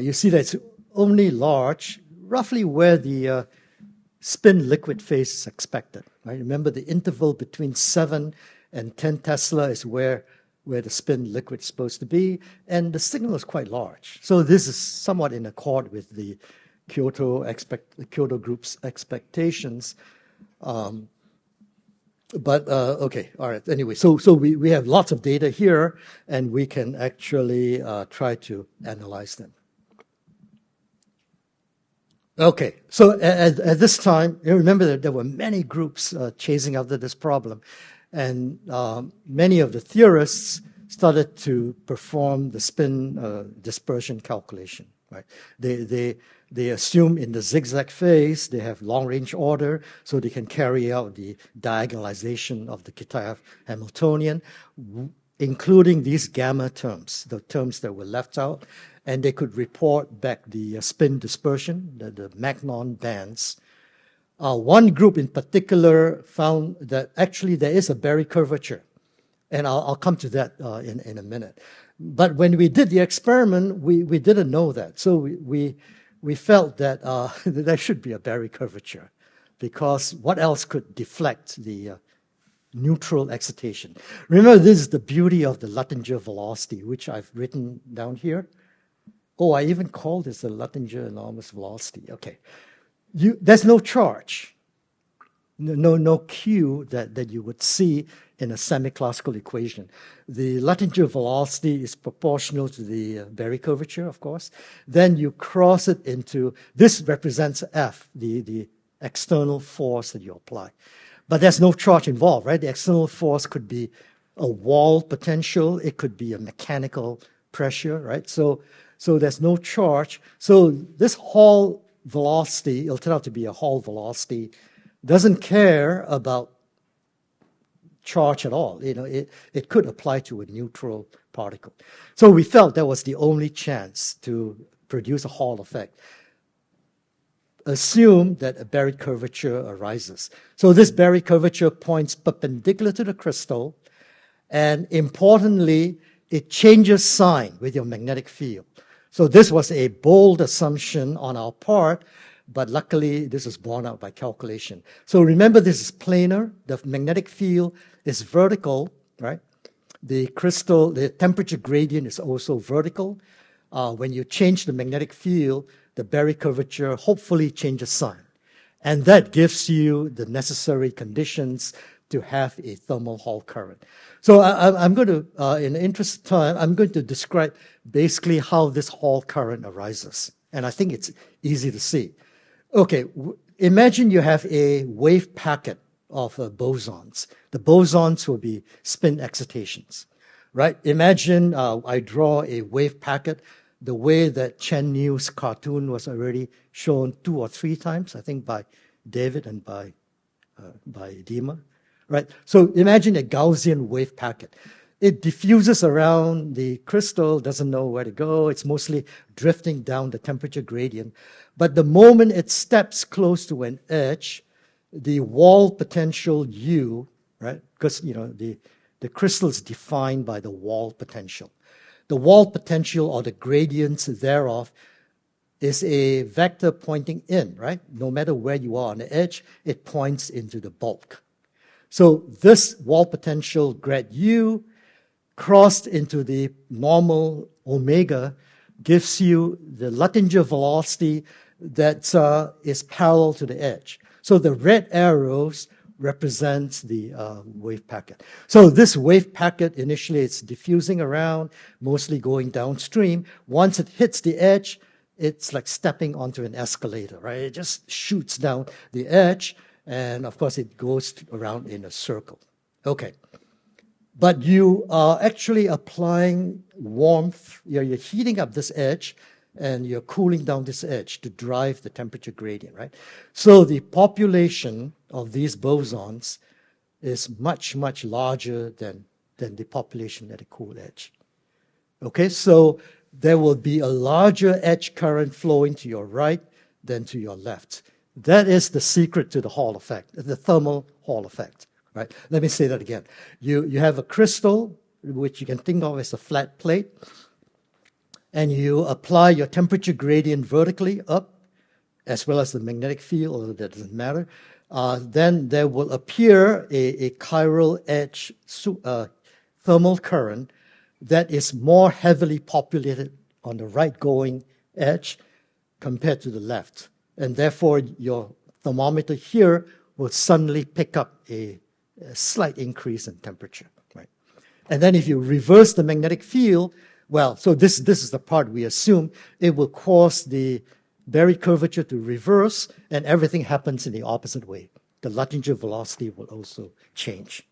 you see that it's only large roughly where the spin liquid phase is expected, right? Remember the interval between 7 and 10 Tesla is where the spin liquid is supposed to be, and the signal is quite large. So this is somewhat in accord with the Kyoto group's expectations. Okay, all right. Anyway, so we have lots of data here, and we can actually try to analyze them. Okay, so at this time, you remember that there were many groups chasing after this problem, and many of the theorists started to perform the spin dispersion calculation. Right? They assume in the zigzag phase they have long-range order, so they can carry out the diagonalization of the Kitaev Hamiltonian, including these gamma terms, the terms that were left out. And they could report back the spin dispersion, the Magnon bands. One group in particular found that actually there is a Berry curvature, and I'll come to that in a minute. But when we did the experiment, we didn't know that, so we felt that there should be a Berry curvature, because what else could deflect the neutral excitation? Remember, this is the beauty of the Luttinger velocity, which I've written down here. Oh, I even call this the Luttinger enormous velocity. Okay. There's no charge, no Q that you would see in a semi-classical equation. The Luttinger velocity is proportional to the Berry curvature, of course. Then you cross it into, this represents F, the external force that you apply. But there's no charge involved, right? The external force could be a wall potential. It could be a mechanical pressure, right? So there's no charge. So this Hall velocity, it'll turn out to be a Hall velocity, doesn't care about charge at all. You know, it could apply to a neutral particle. So we felt that was the only chance to produce a Hall effect. Assume that a Berry curvature arises. So this Berry curvature points perpendicular to the crystal, and importantly, it changes sign with your magnetic field. So this was a bold assumption on our part, but luckily this is borne out by calculation. So remember, this is planar. The magnetic field is vertical, right? The temperature gradient is also vertical. When you change the magnetic field, the Berry curvature hopefully changes sign. And that gives you the necessary conditions to have a thermal Hall current. So I'm going to, in the interest of time, I'm going to describe basically how this Hall current arises. And I think it's easy to see. Okay, imagine you have a wave packet of bosons. The bosons will be spin excitations, right? Imagine I draw a wave packet the way that Chen Niu's cartoon was already shown 2 or 3 times, I think by David and by Dima. Right? So imagine a Gaussian wave packet. It diffuses around the crystal, doesn't know where to go. It's mostly drifting down the temperature gradient. But the moment it steps close to an edge, the wall potential U, right? Because, you know, the crystal is defined by the wall potential. the wall potential or the gradients thereof is a vector pointing in, right? No matter where you are on the edge, it points into the bulk. So this wall potential grad U crossed into the normal omega gives you the Luttinger velocity that is parallel to the edge. So the red arrows represents the wave packet. So this wave packet, initially it's diffusing around, mostly going downstream. Once it hits the edge, it's like stepping onto an escalator, right? It just shoots down the edge, and of course it goes around in a circle. Okay. But you are actually applying warmth, you're heating up this edge, and you're cooling down this edge to drive the temperature gradient, right? So the population of these bosons is much, much larger than the population at the cool edge. Okay, so there will be a larger edge current flowing to your right than to your left. That is the secret to the Hall effect, the thermal Hall effect, right? Let me say that again. You have a crystal, which you can think of as a flat plate, and you apply your temperature gradient vertically up, as well as the magnetic field, although that doesn't matter. Then there will appear a chiral edge thermal current that is more heavily populated on the right-going edge compared to the left. And therefore, your thermometer here will suddenly pick up a slight increase in temperature, right? And then if you reverse the magnetic field, well, so this is the part we assume, it will cause the Berry curvature to reverse, and everything happens in the opposite way. The Luttinger velocity will also change.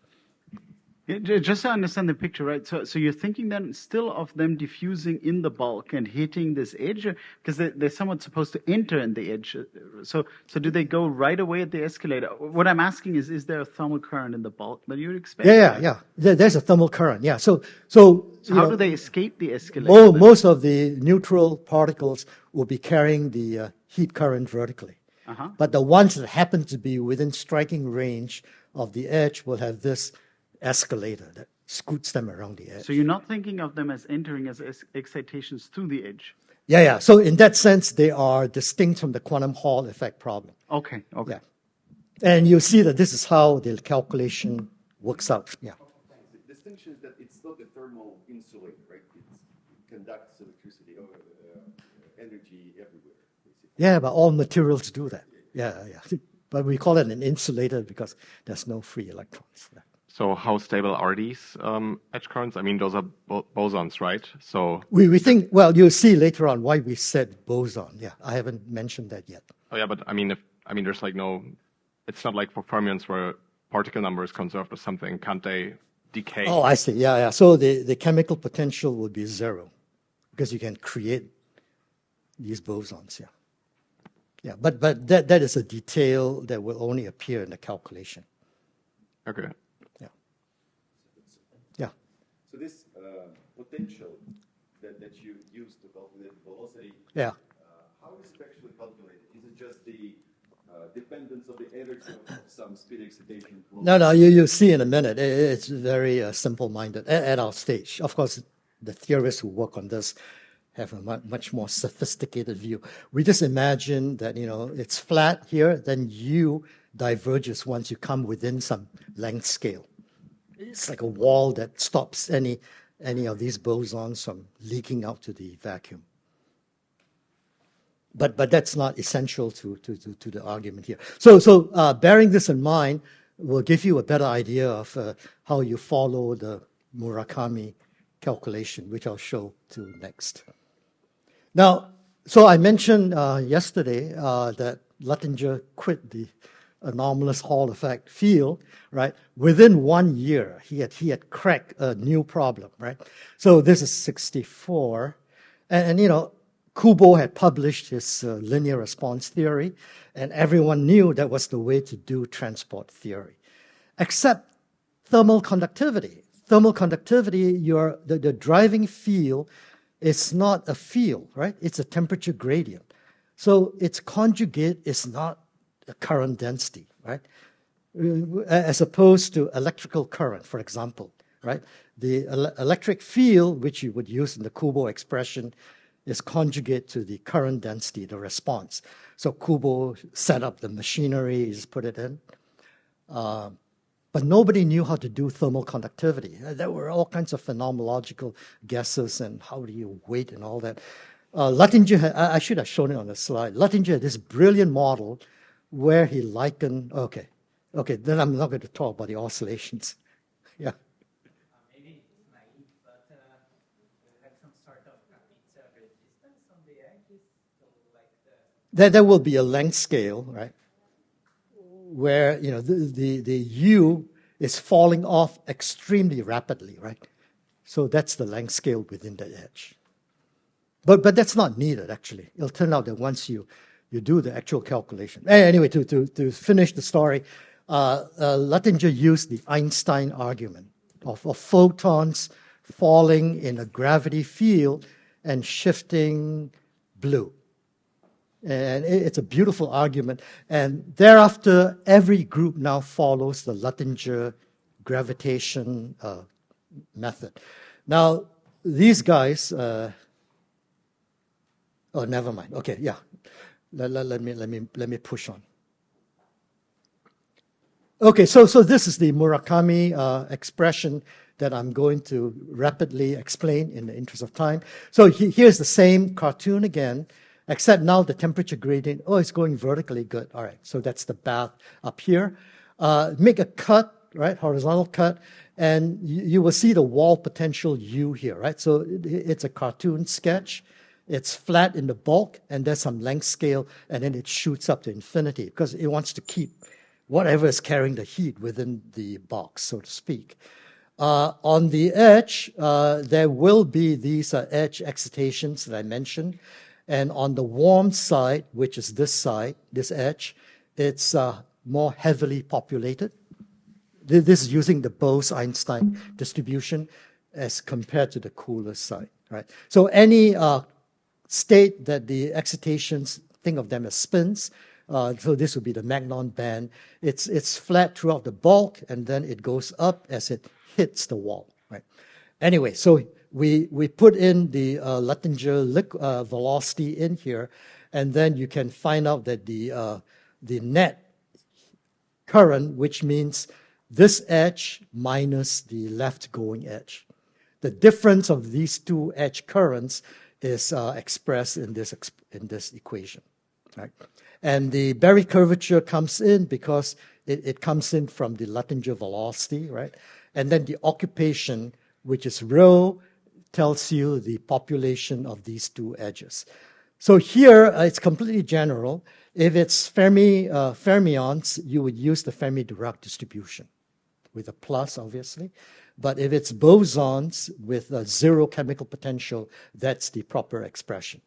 Yeah, just to understand the picture, right? So you're thinking then still of them diffusing in the bulk and hitting this edge, because they're somewhat supposed to enter in the edge. So do they go right away at the escalator? What I'm asking is there a thermal current in the bulk that you would expect? Yeah. There's a thermal current. Yeah. So how do they escape the escalator? Most of the neutral particles will be carrying the heat current vertically. Uh-huh. But the ones that happen to be within striking range of the edge will have this escalator that scoots them around the edge. So you're not thinking of them as entering as excitations through the edge? Yeah. So in that sense, they are distinct from the quantum Hall effect problem. Okay. Yeah. And you see that this is how the calculation works out. Yeah. The distinction is that it's not a thermal insulator, right? It conducts electricity or energy everywhere, basically. Yeah, but all materials do that. Yeah. But we call it an insulator because there's no free electrons. Yeah. So how stable are these edge currents? I mean, those are bosons, right? So we think, well, you'll see later on why we said boson. Yeah, I haven't mentioned that yet. Oh yeah, but I mean, there's like no, it's not like for fermions where particle number is conserved or something. Can't they decay? Oh, I see. Yeah. So the chemical potential will be zero because you can create these bosons. Yeah. But that is a detail that will only appear in the calculation. Okay. So this potential that you use to calculate velocity, Yeah. how is it actually calculated? Is it just the dependence of the energy of some speed excitation? No, you'll see in a minute. It's very simple-minded at our stage. Of course, the theorists who work on this have a much more sophisticated view. We just imagine that, it's flat here, then U diverges once you come within some length scale. It's like a wall that stops any of these bosons from leaking out to the vacuum. But that's not essential to the argument here. So bearing this in mind will give you a better idea of how you follow the Murakami calculation, which I'll show to next. Now, so I mentioned yesterday that Luttinger quit the anomalous Hall effect field, right? Within 1 year, he had cracked a new problem, right? So this is 1964, and Kubo had published his linear response theory, and everyone knew that was the way to do transport theory, except thermal conductivity. Thermal conductivity, the driving field is not a field, right? It's a temperature gradient. So its conjugate is not a current density, right? As opposed to electrical current, for example, right? The electric field, which you would use in the Kubo expression, is conjugate to the current density, the response. So Kubo set up the machinery, he's put it in. But nobody knew how to do thermal conductivity. There were all kinds of phenomenological guesses and how do you weight and all that. Luttinger, I should have shown it on the slide. Luttinger had this brilliant model where he likened, okay, then I'm not going to talk about the oscillations. Yeah. Maybe it's naive, but you have some sort of resistance on the edges, so like There will be a length scale, right? Where the U is falling off extremely rapidly, right? So that's the length scale within the edge. But that's not needed, actually. It'll turn out that once you do the actual calculation. Anyway, to finish the story, Luttinger used the Einstein argument of photons falling in a gravity field and shifting blue. And it's a beautiful argument. And thereafter, every group now follows the Luttinger gravitation method. Now, these guys, oh, never mind. Okay, yeah. Let me push on. Okay, so this is the Murakami expression that I'm going to rapidly explain in the interest of time. So here's the same cartoon again, except now the temperature gradient, it's going vertically, good. All right, so that's the bath up here. Make a cut, right, horizontal cut, and you will see the wall potential U here, right? So it's a cartoon sketch. It's flat in the bulk, and there's some length scale, and then it shoots up to infinity because it wants to keep whatever is carrying the heat within the box, so to speak. On the edge, there will be these edge excitations that I mentioned. And on the warm side, which is this side, this edge, it's more heavily populated. This is using the Bose-Einstein distribution as compared to the cooler side, right? So any state that the excitations, think of them as spins, so this would be the Magnon band. It's flat throughout the bulk, and then it goes up as it hits the wall, right? Anyway, so we put in the Luttinger velocity in here, and then you can find out that the net current, which means this edge minus the left going edge. The difference of these two edge currents is expressed in this equation, right? And the Berry curvature comes in because it comes in from the Luttinger velocity, right? And then the occupation, which is rho, tells you the population of these two edges. So here, it's completely general. If it's fermions, you would use the Fermi-Dirac distribution with a plus, obviously. But if it's bosons with a zero chemical potential, that's the proper expression.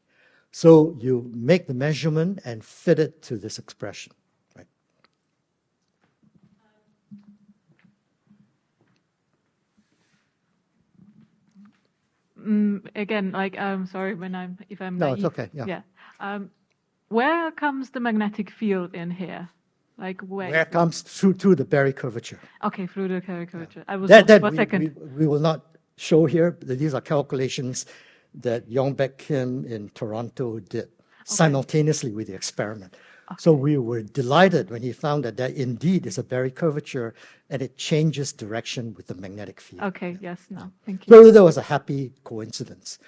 So you make the measurement and fit it to this expression. Right? Again, like, sorry if I'm No, naive. it's okay. Yeah. Where comes the magnetic field in here? Like where it comes through the Berry curvature. Okay, through the curvature. Yeah. I was that for a second. We will not show here. These are calculations that Yongbek Kim in Toronto did simultaneously with the experiment. Okay. So we were delighted when he found that indeed is a Berry curvature, and it changes direction with the magnetic field. Okay, yes, no, thank you. So there was a happy coincidence.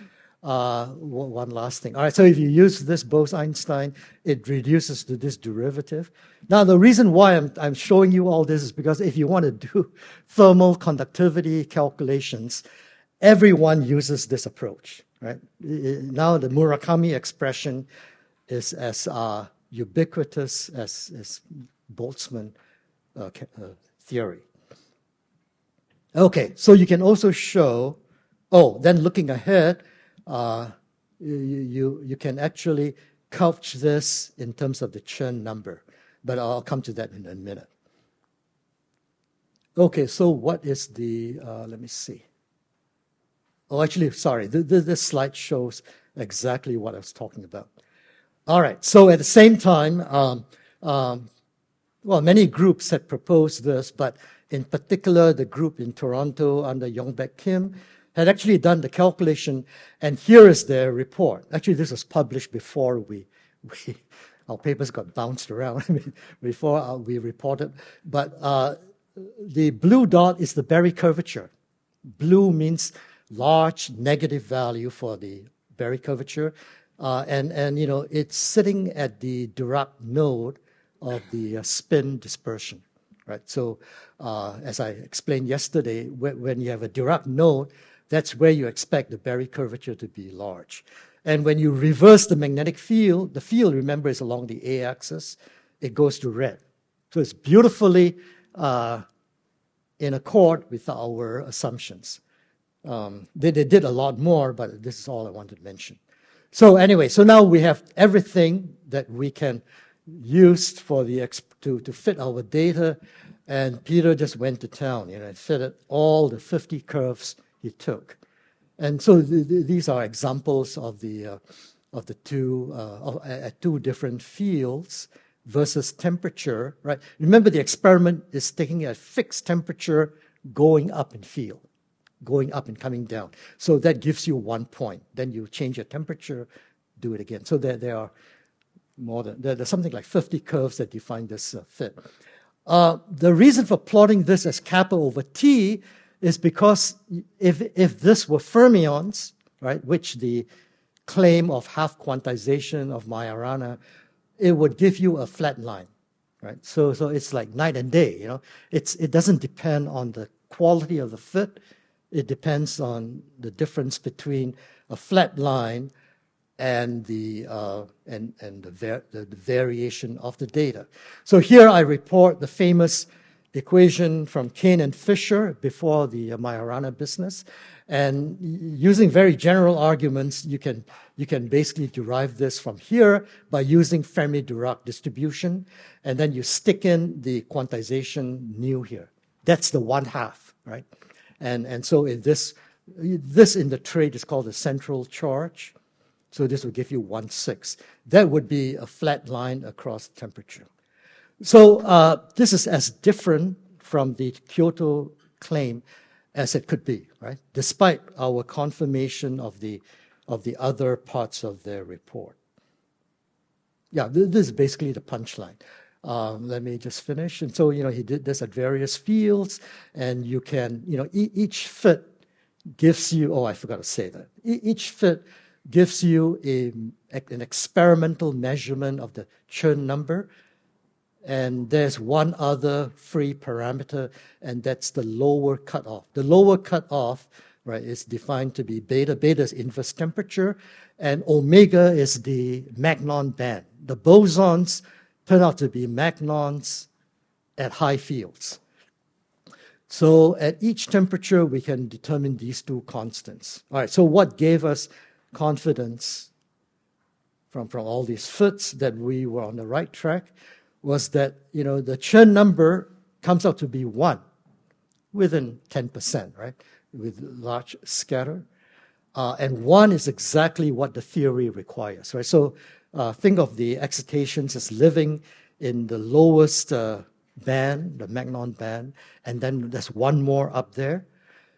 One last thing. All right, so if you use this Bose-Einstein, it reduces to this derivative. Now, the reason why I'm showing you all this is because if you want to do thermal conductivity calculations, everyone uses this approach, right? Now, the Murakami expression is as ubiquitous as Boltzmann theory. Okay, so you can also show, then looking ahead, you can actually couch this in terms of the Chern number, but I'll come to that in a minute. Okay, so what is the, let me see. Oh, actually, sorry, this slide shows exactly what I was talking about. All right, so at the same time, well, many groups had proposed this, but in particular, the group in Toronto under Yongbek Kim had actually done the calculation, and here is their report. Actually, this was published before our papers got bounced around, before we reported. But the blue dot is the Berry curvature. Blue means large negative value for the Berry curvature, and it's sitting at the Dirac node of the spin dispersion, right? So as I explained yesterday, when you have a Dirac node, that's where you expect the Berry curvature to be large. And when you reverse the magnetic field, the field, remember, is along the a-axis, it goes to red. So it's beautifully in accord with our assumptions. They did a lot more, but this is all I wanted to mention. So anyway, so now we have everything that we can use for to fit our data, and Peter just went to town, and fitted all the 50 curves he took. And so these are examples of the two at two different fields versus temperature, right? Remember, the experiment is taking a fixed temperature going up in field, going up and coming down. So that gives you 1 point. Then you change your temperature, do it again. So there are there's something like 50 curves that define this fit. The reason for plotting this as kappa over T is because if this were fermions, right, which the claim of half quantization of Majorana, it would give you a flat line, right? So it's like night and day, It doesn't depend on the quality of the fit. It depends on the difference between a flat line and the variation of the data. So here I report the famous equation from Kane and Fisher before the Majorana business, and using very general arguments, you can basically derive this from here by using Fermi-Dirac distribution, and then you stick in the quantization nu here. That's the 1/2, right? And so if this in the trait is called the central charge. So this will give you 1/6. That would be a flat line across temperature. So this is as different from the Kyoto claim as it could be, right? Despite our confirmation of the other parts of their report. Yeah, this is basically the punchline. Let me just finish. And so, he did this at various fields, and you can, each fit gives you, I forgot to say that. Each fit gives you an experimental measurement of the Chern number, and there's one other free parameter, and that's the lower cutoff. The lower cutoff, right, is defined to be beta. Beta is inverse temperature, and omega is the Magnon band. The bosons turn out to be magnons at high fields. So at each temperature, we can determine these two constants. All right, so what gave us confidence from all these fits that we were on the right track was that, the Chern number comes out to be 1 within 10%, right, with large scatter. And 1 is exactly what the theory requires, right? So think of the excitations as living in the lowest band, the Magnon band, and then there's one more up there.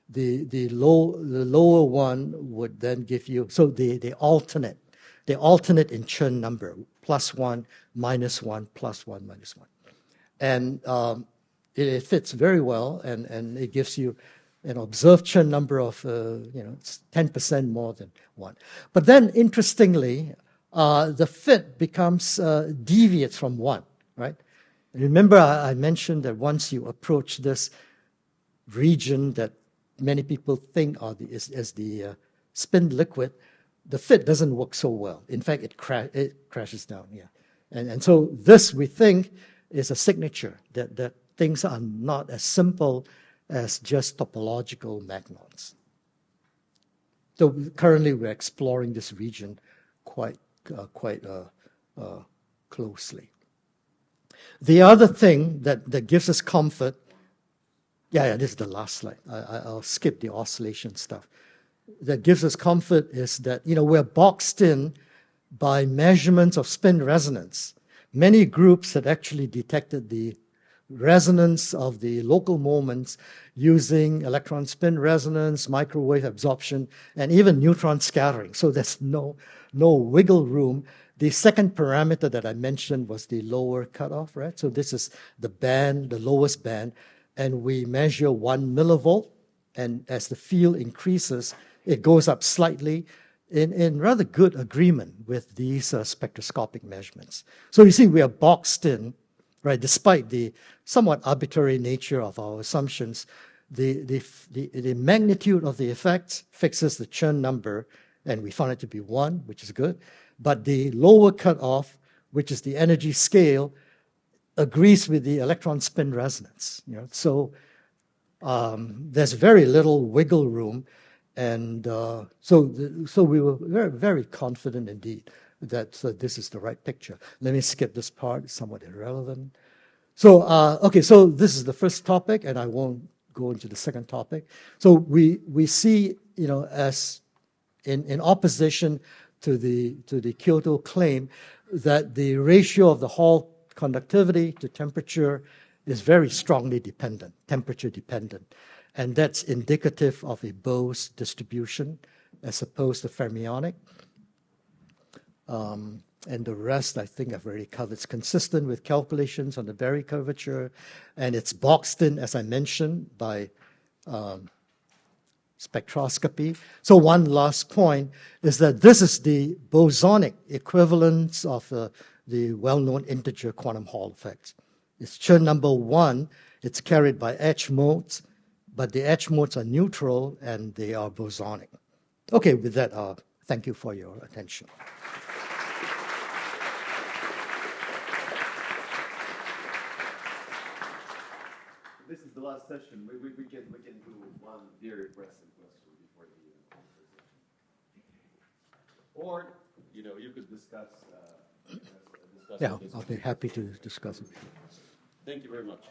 The lower one would then give you, so they alternate. They alternate in Chern number, +1, -1, +1, -1. And it fits very well, and it gives you an observed Chern number of, it's 10% more than 1. But then, interestingly, the fit becomes deviates from 1, right? Remember, I mentioned that once you approach this region that many people think is the spin liquid, the fit doesn't work so well. In fact, it crashes down, yeah. And so this, we think, is a signature that things are not as simple as just topological magnons. So currently we're exploring this region quite closely. The other thing that gives us comfort, this is the last slide. I'll skip the oscillation stuff. That gives us comfort is that, we're boxed in by measurements of spin resonance. many groups had actually detected the resonance of the local moments using electron spin resonance, microwave absorption, and even neutron scattering. So there's no wiggle room. The second parameter that I mentioned was the lower cutoff, right? So this is the band, the lowest band, and we measure 1 millivolt, and as the field increases, it goes up slightly in rather good agreement with these spectroscopic measurements. So you see, we are boxed in, right? Despite the somewhat arbitrary nature of our assumptions, the magnitude of the effect fixes the Chern number, and we found it to be 1, which is good. But the lower cutoff, which is the energy scale, agrees with the electron spin resonance. So there's very little wiggle room, and so we were very, very confident indeed that this is the right picture. Let me skip this part; it's somewhat irrelevant. So okay, so this is the first topic, and I won't go into the second topic. So we see, as in opposition to the Kyoto claim, that the ratio of the Hall conductivity to temperature is very strongly dependent, temperature dependent. And that's indicative of a Bose distribution as opposed to fermionic. And the rest, I think I've already covered. It's consistent with calculations on the Berry curvature, and it's boxed in, as I mentioned, by spectroscopy. So one last point is that this is the bosonic equivalence of the well-known integer quantum Hall effect. It's Chern number 1. It's carried by H modes, but the H modes are neutral and they are bosonic. Okay, with that, thank you for your attention. This is the last session. We can do one very pressing question before the conversation. Or, you could discuss. Yeah, I'll be happy to discuss it. Thank you very much.